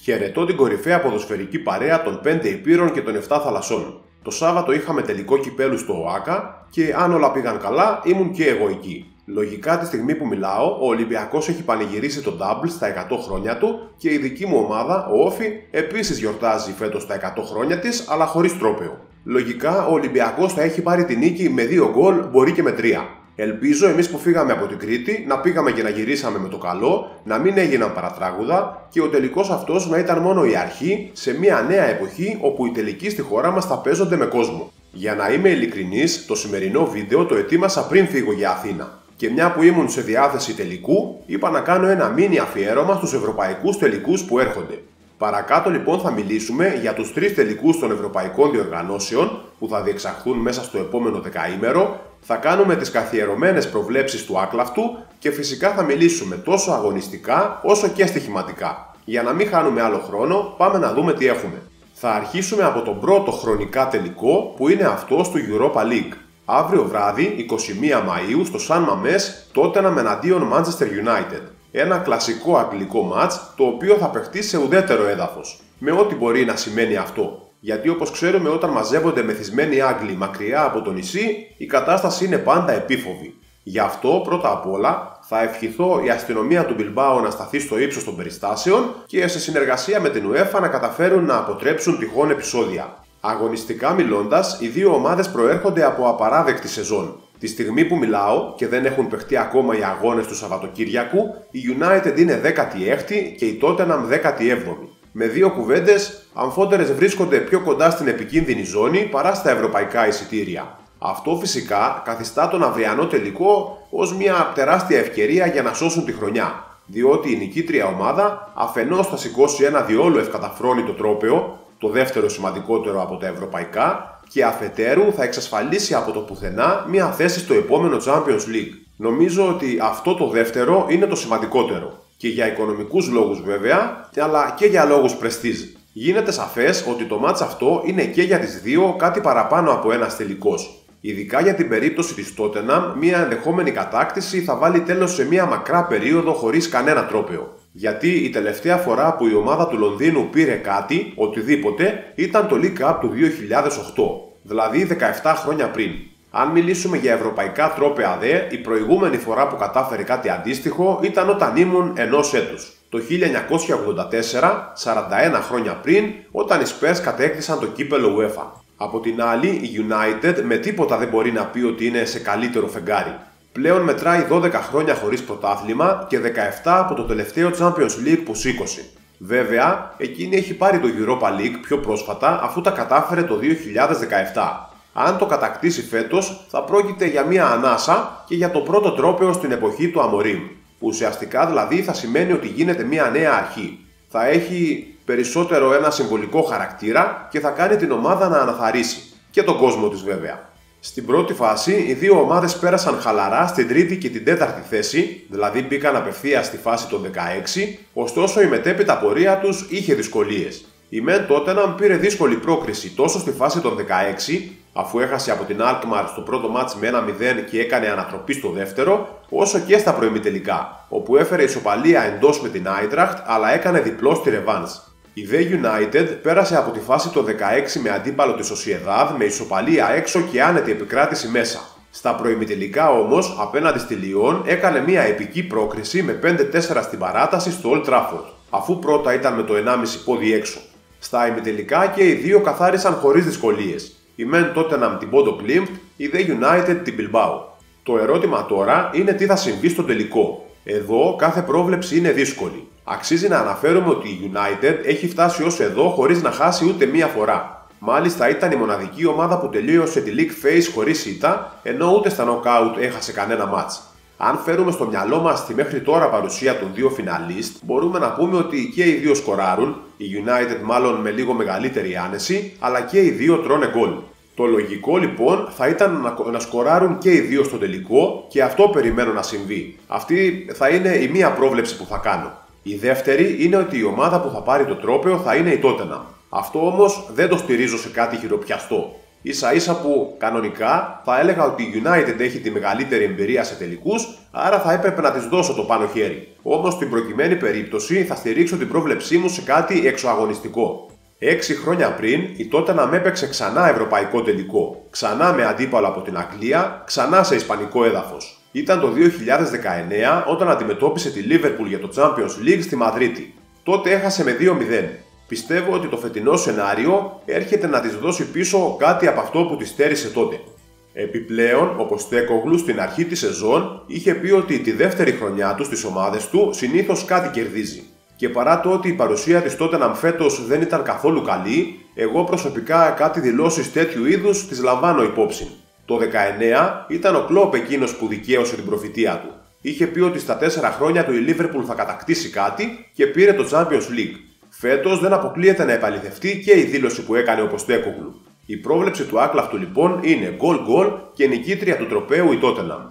Χαιρετώ την κορυφαία ποδοσφαιρική παρέα των 5 Υπήρων και των 7 θαλασσών. Το Σάββατο είχαμε τελικό κυπέλου στο ΟΑΚΑ και αν όλα πήγαν καλά, ήμουν και εγώ εκεί. Λογικά τη στιγμή που μιλάω, ο Ολυμπιακός έχει πανηγυρίσει το Double στα 100 χρόνια του και η δική μου ομάδα, ο Όφι, επίσης γιορτάζει φέτος τα 100 χρόνια της, αλλά χωρίς τρόπαιο. Λογικά ο Ολυμπιακός θα έχει πάρει την νίκη με 2 γκολ, μπορεί και με 3. Ελπίζω εμείς που φύγαμε από την Κρήτη να πήγαμε και να γυρίσαμε με το καλό, να μην έγιναν παρατράγουδα και ο τελικός αυτός να ήταν μόνο η αρχή σε μια νέα εποχή όπου οι τελικοί στη χώρα μας θα παίζονται με κόσμο. Για να είμαι ειλικρινής, το σημερινό βίντεο το ετοίμασα πριν φύγω για Αθήνα. Και μια που ήμουν σε διάθεση τελικού, είπα να κάνω ένα μίνι αφιέρωμα στους ευρωπαϊκούς τελικούς που έρχονται. Παρακάτω λοιπόν θα μιλήσουμε για τους 3 τελικούς των ευρωπαϊκών διοργανώσεων που θα διεξαχθούν μέσα στο επόμενο δεκαήμερο, θα κάνουμε τις καθιερωμένες προβλέψεις του άκλαυτου και φυσικά θα μιλήσουμε τόσο αγωνιστικά όσο και στοιχηματικά. Για να μην χάνουμε άλλο χρόνο, πάμε να δούμε τι έχουμε. Θα αρχίσουμε από τον πρώτο χρονικά τελικό που είναι αυτός του Europa League. Αύριο βράδυ, 21 Μαΐου, στο Σαν Μαμές, Tottenham εναντίον Manchester United. Ένα κλασικό αγγλικό μάτς, το οποίο θα παιχτεί σε ουδέτερο έδαφος. Με ό,τι μπορεί να σημαίνει αυτό. Γιατί όπως ξέρουμε, όταν μαζεύονται μεθυσμένοι Άγγλοι μακριά από το νησί, η κατάσταση είναι πάντα επίφοβη. Γι' αυτό, πρώτα απ' όλα, θα ευχηθώ η αστυνομία του Μπιλμπάο να σταθεί στο ύψος των περιστάσεων και σε συνεργασία με την UEFA να καταφέρουν να αποτρέψουν τυχόν επεισόδια. Αγωνιστικά μιλώντας, οι δύο ομάδες προέρχονται από απαράδεκτη σεζόν. Τη στιγμή που μιλάω και δεν έχουν παιχτεί ακόμα οι αγώνες του Σαββατοκύριακου, η United είναι 16η και η Tottenham 17η. Με δύο κουβέντες, αμφότερες βρίσκονται πιο κοντά στην επικίνδυνη ζώνη παρά στα ευρωπαϊκά εισιτήρια. Αυτό φυσικά καθιστά τον αυριανό τελικό ως μια τεράστια ευκαιρία για να σώσουν τη χρονιά. Διότι η νικήτρια ομάδα αφενός θα σηκώσει ένα διόλου ευκαταφρόνητο τρόπαιο, το δεύτερο σημαντικότερο από τα ευρωπαϊκά, και αφετέρου θα εξασφαλίσει από το πουθενά μια θέση στο επόμενο Champions League. Νομίζω ότι αυτό το δεύτερο είναι το σημαντικότερο. Και για οικονομικούς λόγους βέβαια, αλλά και για λόγους prestige. Γίνεται σαφές ότι το μάτς αυτό είναι και για τις δύο κάτι παραπάνω από ένας τελικός. Ειδικά για την περίπτωση της Tottenham, μια ενδεχόμενη κατάκτηση θα βάλει τέλος σε μια μακρά περίοδο χωρίς κανένα τρόπαιο. Γιατί η τελευταία φορά που η ομάδα του Λονδίνου πήρε κάτι, οτιδήποτε, ήταν το League Cup του 2008, δηλαδή 17 χρόνια πριν. Αν μιλήσουμε για ευρωπαϊκά τρόπαια δε, η προηγούμενη φορά που κατάφερε κάτι αντίστοιχο ήταν όταν ήμουν ενός έτους. Το 1984, 41 χρόνια πριν, όταν οι Spurs κατέκτησαν το κύπελο UEFA. Από την άλλη, η United με τίποτα δεν μπορεί να πει ότι είναι σε καλύτερο φεγγάρι. Πλέον μετράει 12 χρόνια χωρίς πρωτάθλημα και 17 από το τελευταίο Champions League που σήκωσε. Βέβαια, εκείνη έχει πάρει το Europa League πιο πρόσφατα αφού τα κατάφερε το 2017. Αν το κατακτήσει φέτος, θα πρόκειται για μια ανάσα και για το πρώτο τρόπαιο στην εποχή του Αμορίμ. Που ουσιαστικά δηλαδή θα σημαίνει ότι γίνεται μια νέα αρχή. Θα έχει περισσότερο ένα συμβολικό χαρακτήρα και θα κάνει την ομάδα να αναθαρρήσει. Και τον κόσμο της βέβαια. Στην πρώτη φάση, οι δύο ομάδες πέρασαν χαλαρά στην τρίτη και την τέταρτη θέση, δηλαδή μπήκαν απευθείας στη φάση των 16, ωστόσο η μετέπειτα πορεία τους είχε δυσκολίες. Η μεν Tottenham πήρε δύσκολη πρόκριση τόσο στη φάση των 16, αφού έχασε από την Alkmaar στο πρώτο μάτς με 1-0 και έκανε ανατροπή στο δεύτερο, όσο και στα προημιτελικά, όπου έφερε ισοπαλία εντός με την Eintracht αλλά έκανε διπλό στη ρεβάνς. Η The United πέρασε από τη φάση των 16 με αντίπαλο τη Sociedad με ισοπαλία έξω και άνετη επικράτηση μέσα. Στα προημιτελικά όμως, απέναντι στη Lyon έκανε μια επική πρόκριση με 5-4 στην παράταση στο Old Trafford, αφού πρώτα ήταν με το 1,5 πόδι έξω. Στα ημιτελικά και οι δύο καθάρισαν χωρίς δυσκολίες. Η μεν Tottenham την Bodo Glimt, η The United την Bilbao. Το ερώτημα τώρα είναι τι θα συμβεί στο τελικό. Εδώ κάθε πρόβλεψη είναι δύσκολη. Αξίζει να αναφέρουμε ότι η United έχει φτάσει ως εδώ χωρίς να χάσει ούτε μία φορά. Μάλιστα ήταν η μοναδική ομάδα που τελείωσε τη League Phase χωρίς ήττα, ενώ ούτε στα knockout έχασε κανένα μάτς. Αν φέρουμε στο μυαλό μας τη μέχρι τώρα παρουσία των δύο φιναλίστ, μπορούμε να πούμε ότι και οι δύο σκοράρουν, η United μάλλον με λίγο μεγαλύτερη άνεση, αλλά και οι δύο τρώνε γκολ. Το λογικό λοιπόν θα ήταν να σκοράρουν και οι δύο στο τελικό και αυτό περιμένω να συμβεί. Αυτή θα είναι η μία πρόβλεψη που θα κάνω. Η δεύτερη είναι ότι η ομάδα που θα πάρει το τρόπαιο θα είναι η Tottenham. Αυτό όμως δεν το στηρίζω σε κάτι χειροπιαστό. Ίσα ίσα που κανονικά θα έλεγα ότι η United έχει τη μεγαλύτερη εμπειρία σε τελικούς, άρα θα έπρεπε να της δώσω το πάνω χέρι. Όμως στην προκειμένη περίπτωση θα στηρίξω την πρόβλεψή μου σε κάτι εξωαγωνιστικό. 6 χρόνια πριν η Tottenham έπαιξε ξανά ευρωπαϊκό τελικό, ξανά με αντίπαλο από την Αγγλία, ξανά σε ισπανικό έδαφος. Ήταν το 2019 όταν αντιμετώπισε τη Liverpool για το Champions League στη Μαδρίτη. Τότε έχασε με 2-0. Πιστεύω ότι το φετινό σενάριο έρχεται να της δώσει πίσω κάτι από αυτό που της στέρισε τότε. Επιπλέον, ο Ποστέκογλου στην αρχή της σεζόν είχε πει ότι τη δεύτερη χρονιά του στις ομάδες του συνήθως κάτι κερδίζει. Και παρά το ότι η παρουσία της Tottenham φέτος δεν ήταν καθόλου καλή, εγώ προσωπικά κάτι δηλώσεις τέτοιου είδους τις λαμβάνω υπόψη. Το 19 ήταν ο Κλόπ εκείνος που δικαίωσε την προφητεία του. Είχε πει ότι στα 4 χρόνια του η Liverpool θα κατακτήσει κάτι και πήρε το Champions League. Φέτος δεν αποκλείεται να επαληθευτεί και η δήλωση που έκανε ο Ποστέκογλου. Η πρόβλεψη του άκλαυτου λοιπόν είναι γκολ και νικήτρια του τροπαίου η Tottenham.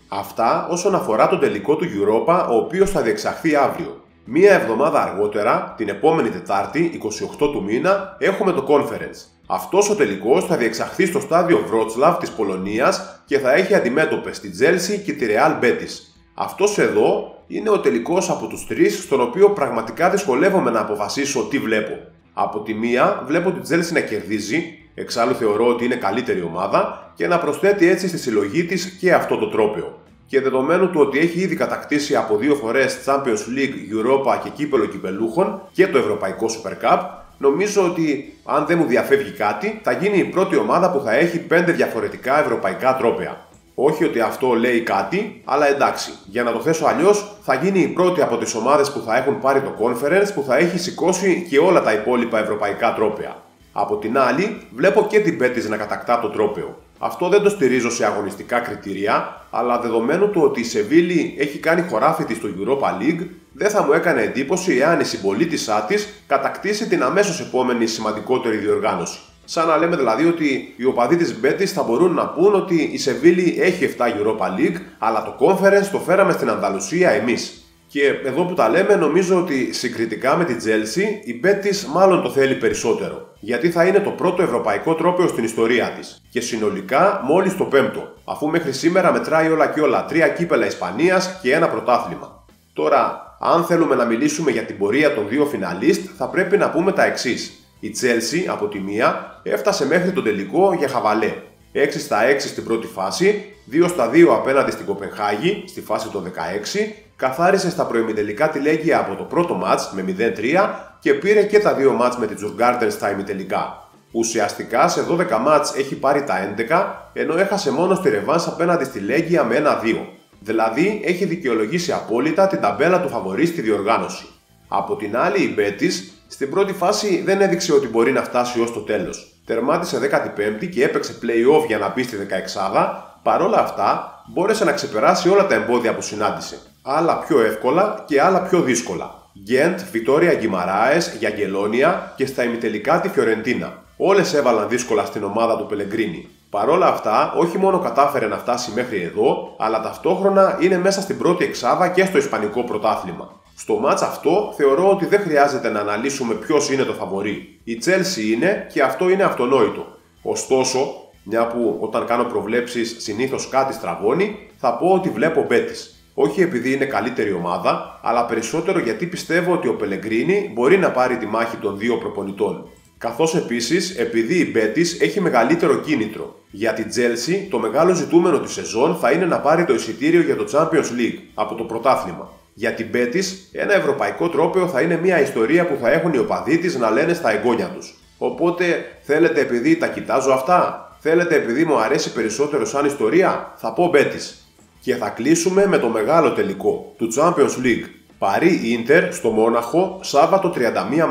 Αυτά όσον αφορά τον τελικό του Europa, ο οποίος θα διεξαχθεί αύριο. Μία εβδομάδα αργότερα, την επόμενη Τετάρτη, 28 του μήνα, έχουμε το Conference. Αυτός ο τελικός θα διεξαχθεί στο στάδιο Wrocław της Πολωνίας και θα έχει αντιμέτωπες τη Chelsea και τη Real Betis. Αυτός εδώ είναι ο τελικός από τους τρεις, στον οποίο πραγματικά δυσκολεύομαι να αποφασίσω τι βλέπω. Από τη μία βλέπω τη Chelsea να κερδίζει, εξάλλου θεωρώ ότι είναι καλύτερη ομάδα, και να προσθέτει έτσι στη συλλογή της και αυτό το τρόπαιο. Και δεδομένου του ότι έχει ήδη κατακτήσει από 2 φορές Champions League, Europa και κύπελο κυπελούχων και το Ευρωπαϊκό Super Cup, νομίζω ότι αν δεν μου διαφεύγει κάτι, θα γίνει η πρώτη ομάδα που θα έχει 5 διαφορετικά ευρωπαϊκά τρόπαια. Όχι ότι αυτό λέει κάτι, αλλά εντάξει, για να το θέσω αλλιώς, θα γίνει η πρώτη από τις ομάδες που θα έχουν πάρει το Conference που θα έχει σηκώσει και όλα τα υπόλοιπα ευρωπαϊκά τρόπαια. Από την άλλη, βλέπω και την Betis να κατακτά το τρόπαιο. Αυτό δεν το στηρίζω σε αγωνιστικά κριτήρια, αλλά δεδομένου του ότι η Σεβίλη έχει κάνει χωράφι της στο Europa League, δεν θα μου έκανε εντύπωση εάν η συμπολίτησά της κατακτήσει την αμέσως επόμενη σημαντικότερη διοργάνωση. Σαν να λέμε δηλαδή ότι οι οπαδοί της Betis θα μπορούν να πούν ότι η Σεβίλη έχει 7 Europa League, αλλά το Conference το φέραμε στην Ανταλουσία εμείς. Και εδώ που τα λέμε, νομίζω ότι συγκριτικά με την Chelsea, η Betis μάλλον το θέλει περισσότερο. Γιατί θα είναι το πρώτο ευρωπαϊκό τρόπαιο στην ιστορία της. Και συνολικά μόλις το 5ο, αφού μέχρι σήμερα μετράει όλα και όλα 3 κύπελα Ισπανίας και 1 πρωτάθλημα. Τώρα, αν θέλουμε να μιλήσουμε για την πορεία των 2 φιναλίστ, θα πρέπει να πούμε τα εξής. Η Chelsea, από τη μία, έφτασε μέχρι τον τελικό για χαβαλέ. 6 στα 6 στην πρώτη φάση, 2 στα 2 απέναντι στην Κοπενχάγη, στη φάση των 16, καθάρισε στα προημιτελικά τη Λέγκια από το πρώτο μάτς με 0-3 και πήρε και τα 2 μάτς με την Djurgården στα ημιτελικά. Ουσιαστικά σε 12 μάτς έχει πάρει τα 11, ενώ έχασε μόνο στη ρεβάνς απέναντι στη Λέγκια με 1-2. Δηλαδή έχει δικαιολογήσει απόλυτα την ταμπέλα του φαβορί στη διοργάνωση. Από την άλλη η Betis στην πρώτη φάση δεν έδειξε ότι μπορεί να φτάσει ως το τέλος. Τερμάτισε 15η και έπαιξε play-off για να μπει στη 16η, παρόλα αυτά μπόρεσε να ξεπεράσει όλα τα εμπόδια που συνάντησε. Άλλα πιο εύκολα και άλλα πιο δύσκολα. Γκέντ, Βιτόρια Γκιμαράες, Γιαγκελόνια και στα ημιτελικά τη Φιωρεντίνα. Όλες έβαλαν δύσκολα στην ομάδα του Πελεγκρίνι. Παρόλα αυτά, όχι μόνο κατάφερε να φτάσει μέχρι εδώ, αλλά ταυτόχρονα είναι μέσα στην πρώτη εξάδα και στο Ισπανικό πρωτάθλημα. Στο μάτς αυτό θεωρώ ότι δεν χρειάζεται να αναλύσουμε ποιος είναι το φαβορί. Η Chelsea είναι και αυτό είναι αυτονόητο. Ωστόσο, μια που όταν κάνω προβλέψεις συνήθως κάτι στραβώνει, θα πω ότι βλέπω Betis. Όχι επειδή είναι καλύτερη ομάδα, αλλά περισσότερο γιατί πιστεύω ότι ο Πελεγκρίνι μπορεί να πάρει τη μάχη των 2 προπονητών. Καθώς επίσης επειδή η Betis έχει μεγαλύτερο κίνητρο. Για την Chelsea το μεγάλο ζητούμενο της σεζόν θα είναι να πάρει το εισιτήριο για το Champions League από το πρωτάθλημα. Για την Betis ένα ευρωπαϊκό τρόπαιο θα είναι μια ιστορία που θα έχουν οι οπαδοί της να λένε στα εγγόνια τους. Οπότε θέλετε επειδή τα κοιτάζω αυτά, θέλετε επειδή μου αρέσει περισσότερο σαν ιστορία, θα πω Betis. Και θα κλείσουμε με το μεγάλο τελικό του Champions League. Παρί Ίντερ στο Μόναχο, Σάββατο 31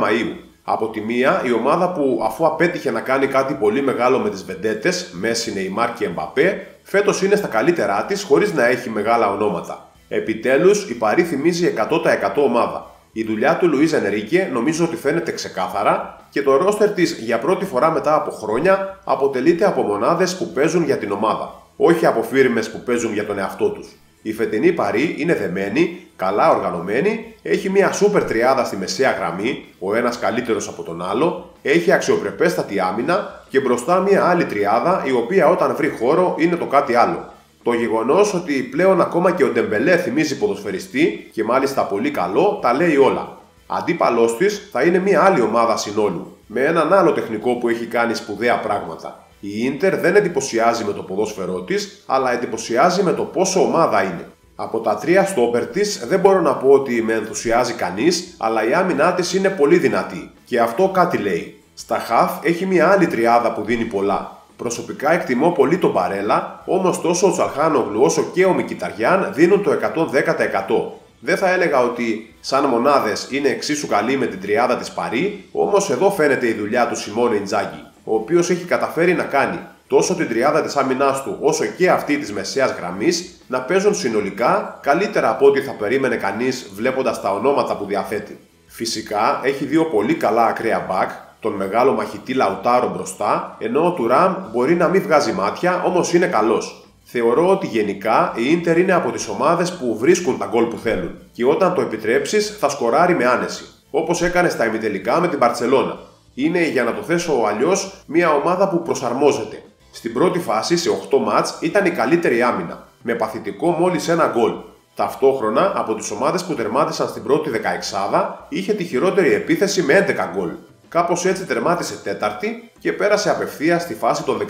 Μαΐου. Από τη μία, η ομάδα που αφού απέτυχε να κάνει κάτι πολύ μεγάλο με τις βεντέτες, Μέση, Νεϊμάρ και Εμπαπέ, φέτος είναι στα καλύτερά της χωρίς να έχει μεγάλα ονόματα. Επιτέλους, η Παρί θυμίζει 100% ομάδα. Η δουλειά του Λουίς Ενρίκε νομίζω ότι φαίνεται ξεκάθαρα και το ρόστερ της για πρώτη φορά μετά από χρόνια αποτελείται από μονάδες που παίζουν για την ομάδα, όχι από φίρμες που παίζουν για τον εαυτό τους. Η φετινή Παρί είναι δεμένη, καλά οργανωμένη, έχει μια σούπερ τριάδα στη μεσαία γραμμή, ο ένας καλύτερος από τον άλλο, έχει αξιοπρεπέστατη άμυνα και μπροστά μια άλλη τριάδα η οποία όταν βρει χώρο είναι το κάτι άλλο. Το γεγονός ότι πλέον ακόμα και ο Ντεμπελέ θυμίζει ποδοσφαιριστή και μάλιστα πολύ καλό τα λέει όλα. Αντίπαλός της θα είναι μια άλλη ομάδα συνόλου, με έναν άλλο τεχνικό που έχει κάνει σπουδαία πράγματα. Η Ίντερ δεν εντυπωσιάζει με το ποδόσφαιρό της, αλλά εντυπωσιάζει με το πόσο ομάδα είναι. Από τα τρία στόπερ της δεν μπορώ να πω ότι με ενθουσιάζει κανείς, αλλά η άμυνά της είναι πολύ δυνατή και αυτό κάτι λέει. Στα χαφ έχει μια άλλη τριάδα που δίνει πολλά. Προσωπικά εκτιμώ πολύ τον Μπαρέλα, όμως τόσο ο Τσαλχάνογλου όσο και ο Μικιταριάν δίνουν το 110%. Δεν θα έλεγα ότι σαν μονάδες είναι εξίσου καλή με την τριάδα της Παρί, όμως εδώ φαίνεται η δουλειά του Σιμώνε Ιντζάγκη, ο οποίος έχει καταφέρει να κάνει τόσο την τριάδα της άμυνάς του όσο και αυτή της μεσαίας γραμμής να παίζουν συνολικά καλύτερα από ό,τι θα περίμενε κανείς βλέποντας τα ονόματα που διαθέτει. Φυσικά έχει δύο πολύ καλά ακραία μπακ, τον μεγάλο μαχητή Λαουτάρο μπροστά, ενώ ο Τουράμ μπορεί να μην βγάζει μάτια, όμως είναι καλός. Θεωρώ ότι γενικά η Ίντερ είναι από τις ομάδες που βρίσκουν τα γκολ που θέλουν και όταν το επιτρέψεις θα σκοράρει με άνεση, όπως έκανε στα ημιτελικά με την Μπαρτσελώνα. Είναι, για να το θέσω αλλιώς, μια ομάδα που προσαρμόζεται. Στην πρώτη φάση, σε 8 μάτς, ήταν η καλύτερη άμυνα, με παθητικό μόλις ένα γκολ. Ταυτόχρονα, από τις ομάδες που τερμάτισαν στην πρώτη 16, είχε τη χειρότερη επίθεση με 11 γκολ. Κάπως έτσι τερμάτισε τέταρτη και πέρασε απευθείας στη φάση των 16,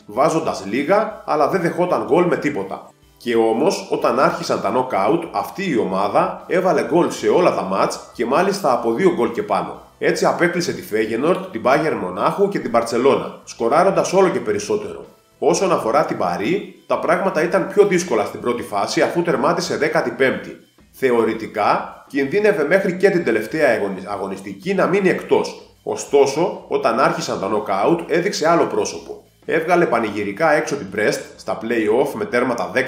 βάζοντας λίγα αλλά δεν δεχόταν γκολ με τίποτα. Και όμως, όταν άρχισαν τα knockout, αυτή η ομάδα έβαλε γκολ σε όλα τα μάτς και μάλιστα από 2 γκολ και πάνω. Έτσι απέκλεισε τη Φέγενορντ, την Bayern Μονάχου και την Μπαρτσελώνα, σκοράροντας όλο και περισσότερο. Όσον αφορά την Παρί, τα πράγματα ήταν πιο δύσκολα στην πρώτη φάση αφού τερμάτισε 15η. Θεωρητικά, κινδύνευε μέχρι και την τελευταία αγωνιστική να μείνει εκτός. Ωστόσο, όταν άρχισαν τα knockout έδειξε άλλο πρόσωπο. Έβγαλε πανηγυρικά έξω την Brest στα play-off με τέρματα 10-0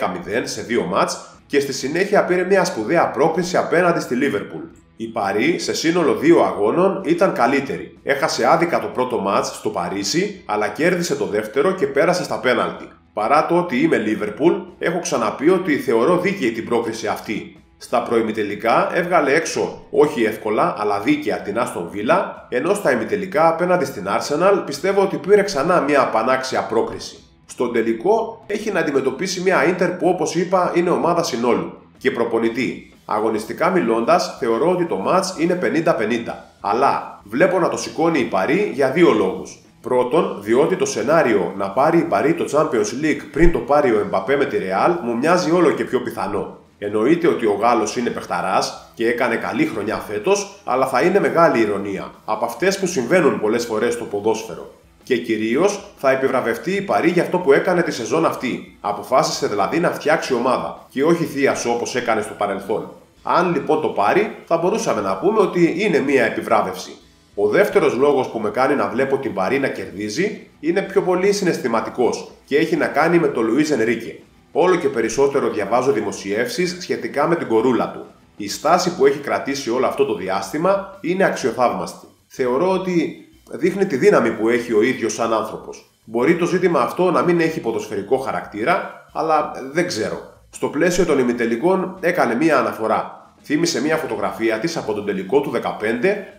σε 2 μάτς και στη συνέχεια πήρε μια σπουδαία πρόκριση απέναντι στη Liverpool. Η Παρί σε σύνολο 2 αγώνων ήταν καλύτερη. Έχασε άδικα το πρώτο μάτς στο Παρίσι, αλλά κέρδισε το δεύτερο και πέρασε στα πέναλτι. Παρά το ότι είμαι Liverpool, έχω ξαναπεί ότι θεωρώ δίκαιη την πρόκριση αυτή. Στα προημιτελικά έβγαλε έξω όχι εύκολα αλλά δίκαια την Άστον Βίλα, ενώ στα ημιτελικά απέναντι στην Arsenal πιστεύω ότι πήρε ξανά μια πανάξια πρόκριση. Στον τελικό έχει να αντιμετωπίσει μια Ίντερ που όπως είπα είναι ομάδα συνόλου και προπονητή. Αγωνιστικά μιλώντας θεωρώ ότι το μάτς είναι 50-50, αλλά βλέπω να το σηκώνει η Παρί για δύο λόγους. Πρώτον, διότι το σενάριο να πάρει η Παρί το Champions League πριν το πάρει ο Εμπαπέ με τη Real μου μοιάζει όλο και πιο πιθανό. Εννοείται ότι ο Γάλλος είναι παιχταράς και έκανε καλή χρονιά φέτος, αλλά θα είναι μεγάλη ηρωνία, από αυτές που συμβαίνουν πολλές φορές στο ποδόσφαιρο. Και κυρίως θα επιβραβευτεί η Παρί για αυτό που έκανε τη σεζόν αυτή. Αποφάσισε δηλαδή να φτιάξει ομάδα και όχι θείασο όπως έκανε στο παρελθόν. Αν λοιπόν το πάρει, θα μπορούσαμε να πούμε ότι είναι μία επιβράβευση. Ο δεύτερος λόγος που με κάνει να βλέπω την Παρί να κερδίζει είναι πιο πολύ συναισθηματικός και έχει να κάνει με τον Λουίς Ενρίκε. Όλο και περισσότερο διαβάζω δημοσιεύσεις σχετικά με την κορούλα του. Η στάση που έχει κρατήσει όλο αυτό το διάστημα είναι αξιοθαύμαστη. Θεωρώ ότι δείχνει τη δύναμη που έχει ο ίδιος σαν άνθρωπος. Μπορεί το ζήτημα αυτό να μην έχει ποδοσφαιρικό χαρακτήρα, αλλά δεν ξέρω. Στο πλαίσιο των ημιτελικών έκανε μία αναφορά. Θύμισε μία φωτογραφία της από τον τελικό του 2015,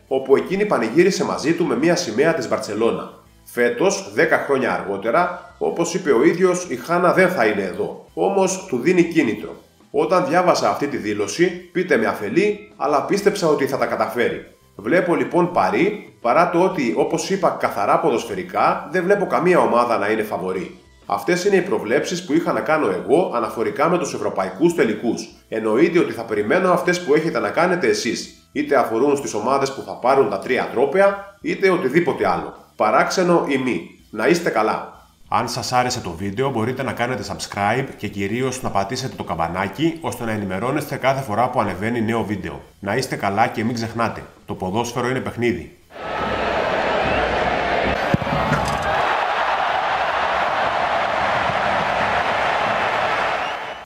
όπου εκείνη πανηγύρισε μαζί του με μία σημαία της Μπαρτσελώνα. Φέτος, 10 χρόνια αργότερα, όπως είπε ο ίδιος, η Χάνα δεν θα είναι εδώ. Όμως του δίνει κίνητρο. Όταν διάβασα αυτή τη δήλωση, πείτε με αφελή, αλλά πίστεψα ότι θα τα καταφέρει. Βλέπω λοιπόν Παρί, παρά το ότι, όπως είπα, καθαρά ποδοσφαιρικά, δεν βλέπω καμία ομάδα να είναι φαβορί. Αυτές είναι οι προβλέψεις που είχα να κάνω εγώ αναφορικά με τους ευρωπαϊκούς τελικούς. Εννοείται ότι θα περιμένω αυτές που έχετε να κάνετε εσείς. Είτε αφορούν στις ομάδες που θα πάρουν τα 3 τρόπαια, είτε οτιδήποτε άλλο. Παράξενο ή μη. Να είστε καλά. Αν σας άρεσε το βίντεο μπορείτε να κάνετε subscribe και κυρίως να πατήσετε το καμπανάκι ώστε να ενημερώνεστε κάθε φορά που ανεβαίνει νέο βίντεο. Να είστε καλά και μην ξεχνάτε, το ποδόσφαιρο είναι παιχνίδι.